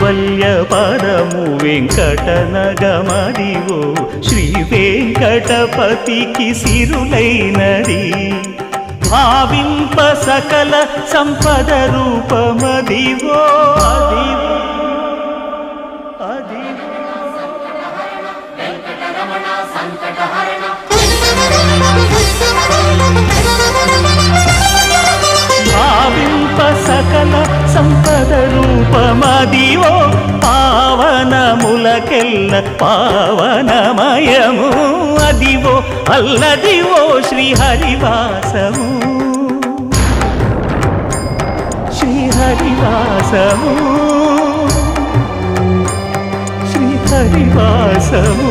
కైవల్య పదము వెంకటనగమదివో శ్రీ వెంకటపతికి సిరులైనది భావింప సకల సంపద రూపమదివో అదివో భావింప సకల సంపద రూపమదివో పావనములకెల్ల పావనమయము అదివో అల్లదివో శ్రీహరివాసము శ్రీహరివాసము శ్రీహరివాసము